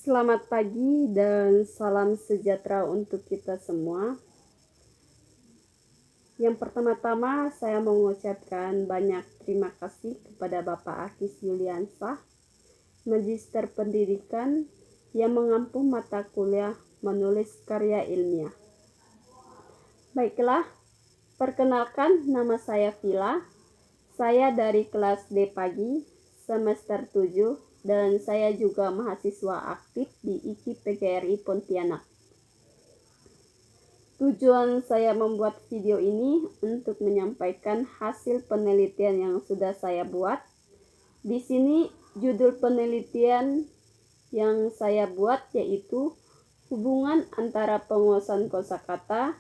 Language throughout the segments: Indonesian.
Selamat pagi dan salam sejahtera untuk kita semua. Yang pertama-tama saya mengucapkan banyak terima kasih kepada Bapak Akis Yuliansah, Magister Pendidikan yang mengampu mata kuliah menulis karya ilmiah. Baiklah, perkenalkan nama saya Vila. Saya dari kelas D pagi, semester 7, dan saya juga mahasiswa aktif di IKI PGRI Pontianak. Tujuan saya membuat video ini untuk menyampaikan hasil penelitian yang sudah saya buat. Di sini judul penelitian yang saya buat yaitu hubungan antara penguasaan kosakata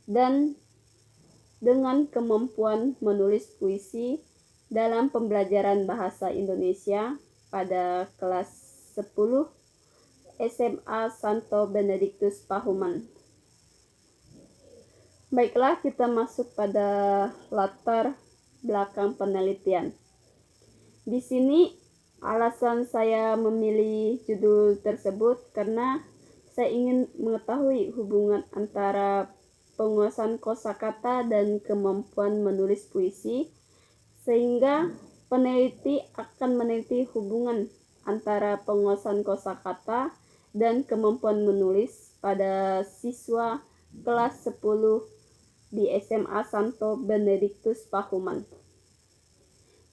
dan dengan kemampuan menulis puisi dalam pembelajaran bahasa Indonesia pada kelas 10 SMA Santo Benedictus Pahuman. Baiklah, kita masuk pada latar belakang penelitian. Di sini alasan saya memilih judul tersebut karena saya ingin mengetahui hubungan antara penguasaan kosakata dan kemampuan menulis puisi, sehingga peneliti akan meneliti hubungan antara penguasaan kosakata dan kemampuan menulis pada siswa kelas 10 di SMA Santo Benedictus Pahuman.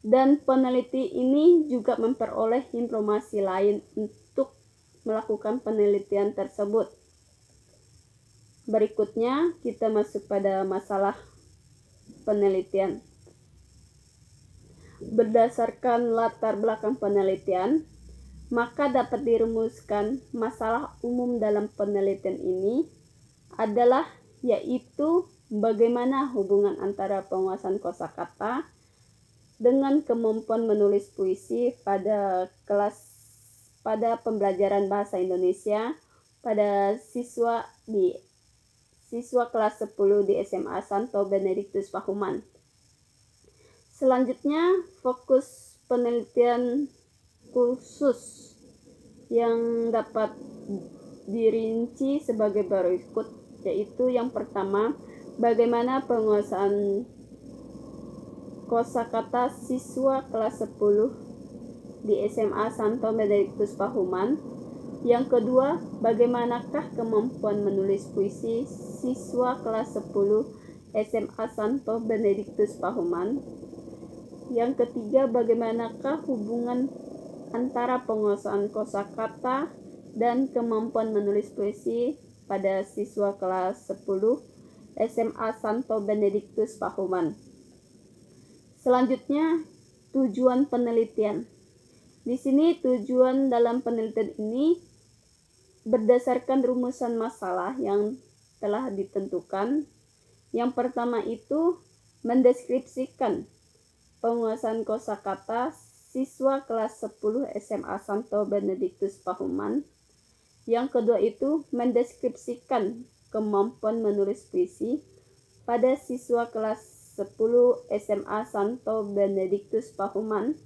Dan peneliti ini juga memperoleh informasi lain untuk melakukan penelitian tersebut. Berikutnya kita masuk pada masalah penelitian. Berdasarkan latar belakang penelitian, maka dapat dirumuskan masalah umum dalam penelitian ini adalah yaitu bagaimana hubungan antara penguasaan kosakata dengan kemampuan menulis puisi pada pembelajaran bahasa Indonesia pada siswa kelas 10 di SMA Santo Benedictus Pahuman. Selanjutnya, fokus penelitian khusus yang dapat dirinci sebagai berikut, yaitu yang pertama, bagaimana penguasaan kosakata siswa kelas 10 di SMA Santo Benedictus Pahuman. Yang kedua, bagaimanakah kemampuan menulis puisi siswa kelas 10 SMA Santo Benedictus Pahuman. Yang ketiga, bagaimanakah hubungan antara penguasaan kosakata dan kemampuan menulis puisi pada siswa kelas 10 SMA Santo Benedictus Pahuman. Selanjutnya, tujuan penelitian. Di sini tujuan dalam penelitian ini berdasarkan rumusan masalah yang telah ditentukan. Yang pertama itu mendeskripsikan penguasaan kosakata siswa kelas 10 SMA Santo Benedictus Pahuman. Yang kedua itu mendeskripsikan kemampuan menulis puisi pada siswa kelas 10 SMA Santo Benedictus Pahuman.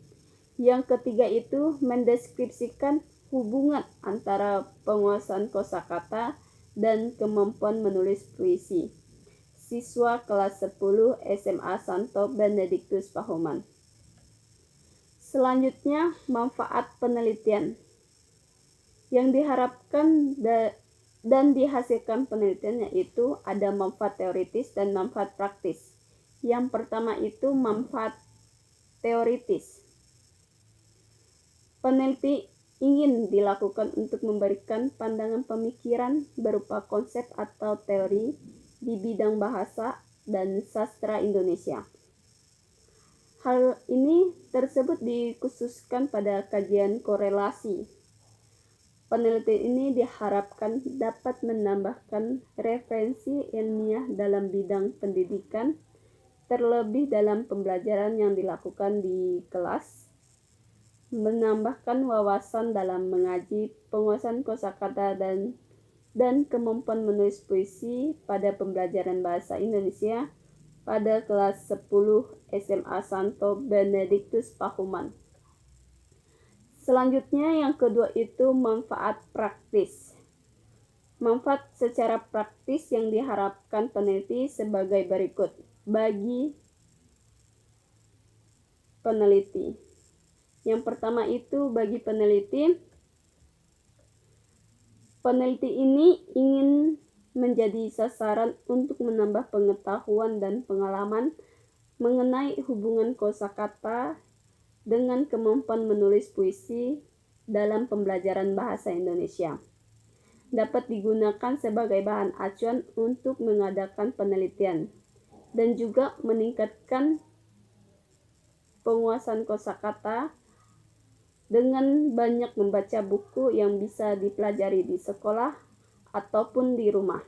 Yang ketiga itu mendeskripsikan hubungan antara penguasaan kosakata dan kemampuan menulis puisi siswa kelas 10 SMA Santo Benedictus Pahuman. Selanjutnya, manfaat penelitian. Yang diharapkan dan dihasilkan penelitian yaitu ada manfaat teoritis dan manfaat praktis. Yang pertama itu manfaat teoritis. Peneliti ingin dilakukan untuk memberikan pandangan pemikiran berupa konsep atau teori di bidang bahasa dan sastra Indonesia. Hal ini tersebut dikhususkan pada kajian korelasi. Penelitian ini diharapkan dapat menambahkan referensi ilmiah dalam bidang pendidikan, terlebih dalam pembelajaran yang dilakukan di kelas, menambahkan wawasan dalam mengaji penguasaan kosakata dan kemampuan menulis puisi pada pembelajaran bahasa Indonesia pada kelas 10 SMA Santo Benedictus Pahuman. Selanjutnya yang kedua itu manfaat praktis. Manfaat secara praktis yang diharapkan peneliti sebagai berikut. Bagi peneliti. Yang pertama itu bagi peneliti ini ingin menjadi sasaran untuk menambah pengetahuan dan pengalaman mengenai hubungan kosakata dengan kemampuan menulis puisi dalam pembelajaran bahasa Indonesia. Dapat digunakan sebagai bahan acuan untuk mengadakan penelitian dan juga meningkatkan penguasaan kosakata dengan banyak membaca buku yang bisa dipelajari di sekolah ataupun di rumah.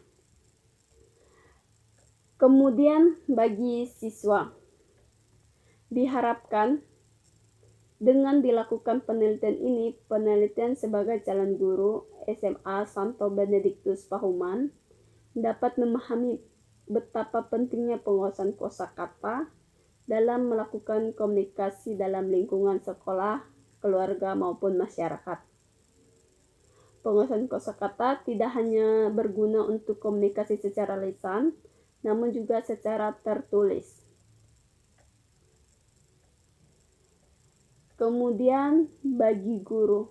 Kemudian bagi siswa, diharapkan dengan dilakukan penelitian ini, penelitian sebagai calon guru SMA Santo Benediktus Pahuman dapat memahami betapa pentingnya penguasaan kosakata dalam melakukan komunikasi dalam lingkungan sekolah, keluarga maupun masyarakat. Penguasaan kosakata tidak hanya berguna untuk komunikasi secara lisan, namun juga secara tertulis. Kemudian bagi guru,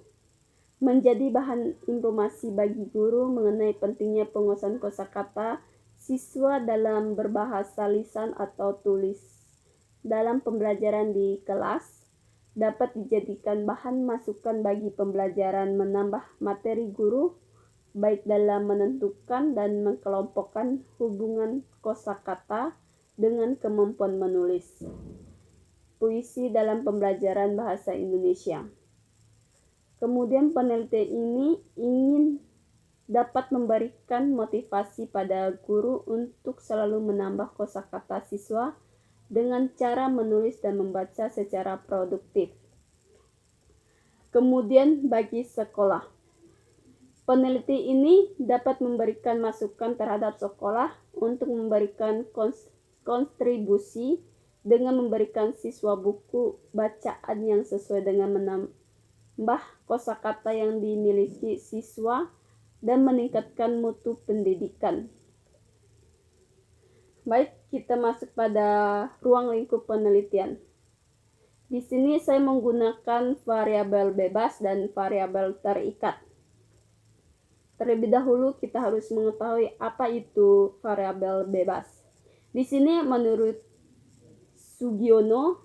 menjadi bahan informasi bagi guru mengenai pentingnya penguasaan kosakata siswa dalam berbahasa lisan atau tulis dalam pembelajaran di kelas, dapat dijadikan bahan masukan bagi pembelajaran menambah materi guru, baik dalam menentukan dan mengelompokkan hubungan kosakata dengan kemampuan menulis puisi dalam pembelajaran bahasa Indonesia. Kemudian penelitian ini ingin dapat memberikan motivasi pada guru untuk selalu menambah kosakata siswa dengan cara menulis dan membaca secara produktif. Kemudian bagi sekolah, peneliti ini dapat memberikan masukan terhadap sekolah untuk memberikan kontribusi dengan memberikan siswa buku bacaan yang sesuai dengan menambah kosakata yang dimiliki siswa dan meningkatkan mutu pendidikan. Baik, kita masuk pada ruang lingkup penelitian. Di sini saya menggunakan variabel bebas dan variabel terikat. Terlebih dahulu kita harus mengetahui apa itu variabel bebas. Di sini menurut Sugiono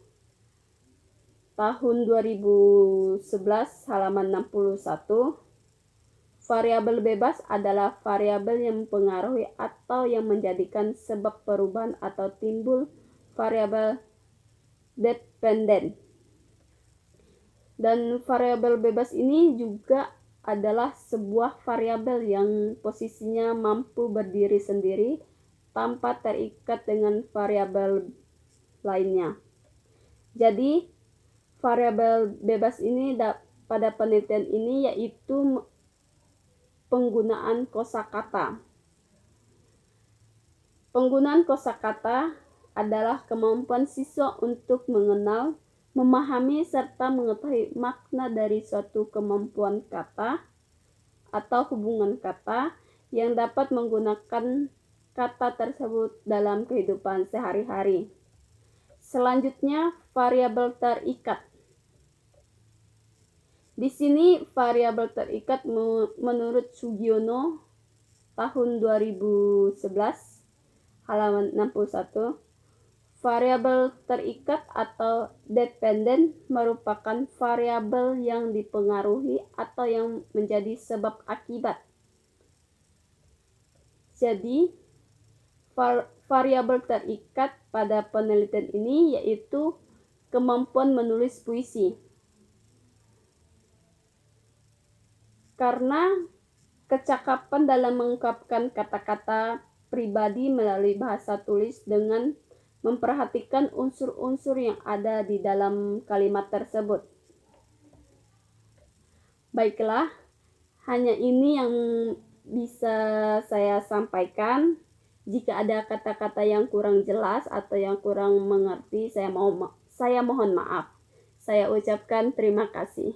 tahun 2011 halaman 61, variabel bebas adalah variabel yang mempengaruhi atau yang menjadikan sebab perubahan atau timbul variabel dependen. Dan variabel bebas ini juga adalah sebuah variabel yang posisinya mampu berdiri sendiri tanpa terikat dengan variabel lainnya. Jadi variabel bebas ini pada penelitian ini yaitu penggunaan kosakata. Penggunaan kosakata adalah kemampuan siswa untuk mengenal, memahami, serta mengetahui makna dari suatu kemampuan kata atau hubungan kata yang dapat menggunakan kata tersebut dalam kehidupan sehari-hari. Selanjutnya, variabel terikat. Di sini variabel terikat menurut Sugiono tahun 2011 halaman 61, variabel terikat atau dependen merupakan variabel yang dipengaruhi atau yang menjadi sebab akibat. Jadi variabel terikat pada penelitian ini yaitu kemampuan menulis puisi. Karena kecakapan dalam mengungkapkan kata-kata pribadi melalui bahasa tulis dengan memperhatikan unsur-unsur yang ada di dalam kalimat tersebut. Baiklah, hanya ini yang bisa saya sampaikan. Jika ada kata-kata yang kurang jelas atau yang kurang mengerti, saya mohon maaf. Saya ucapkan terima kasih.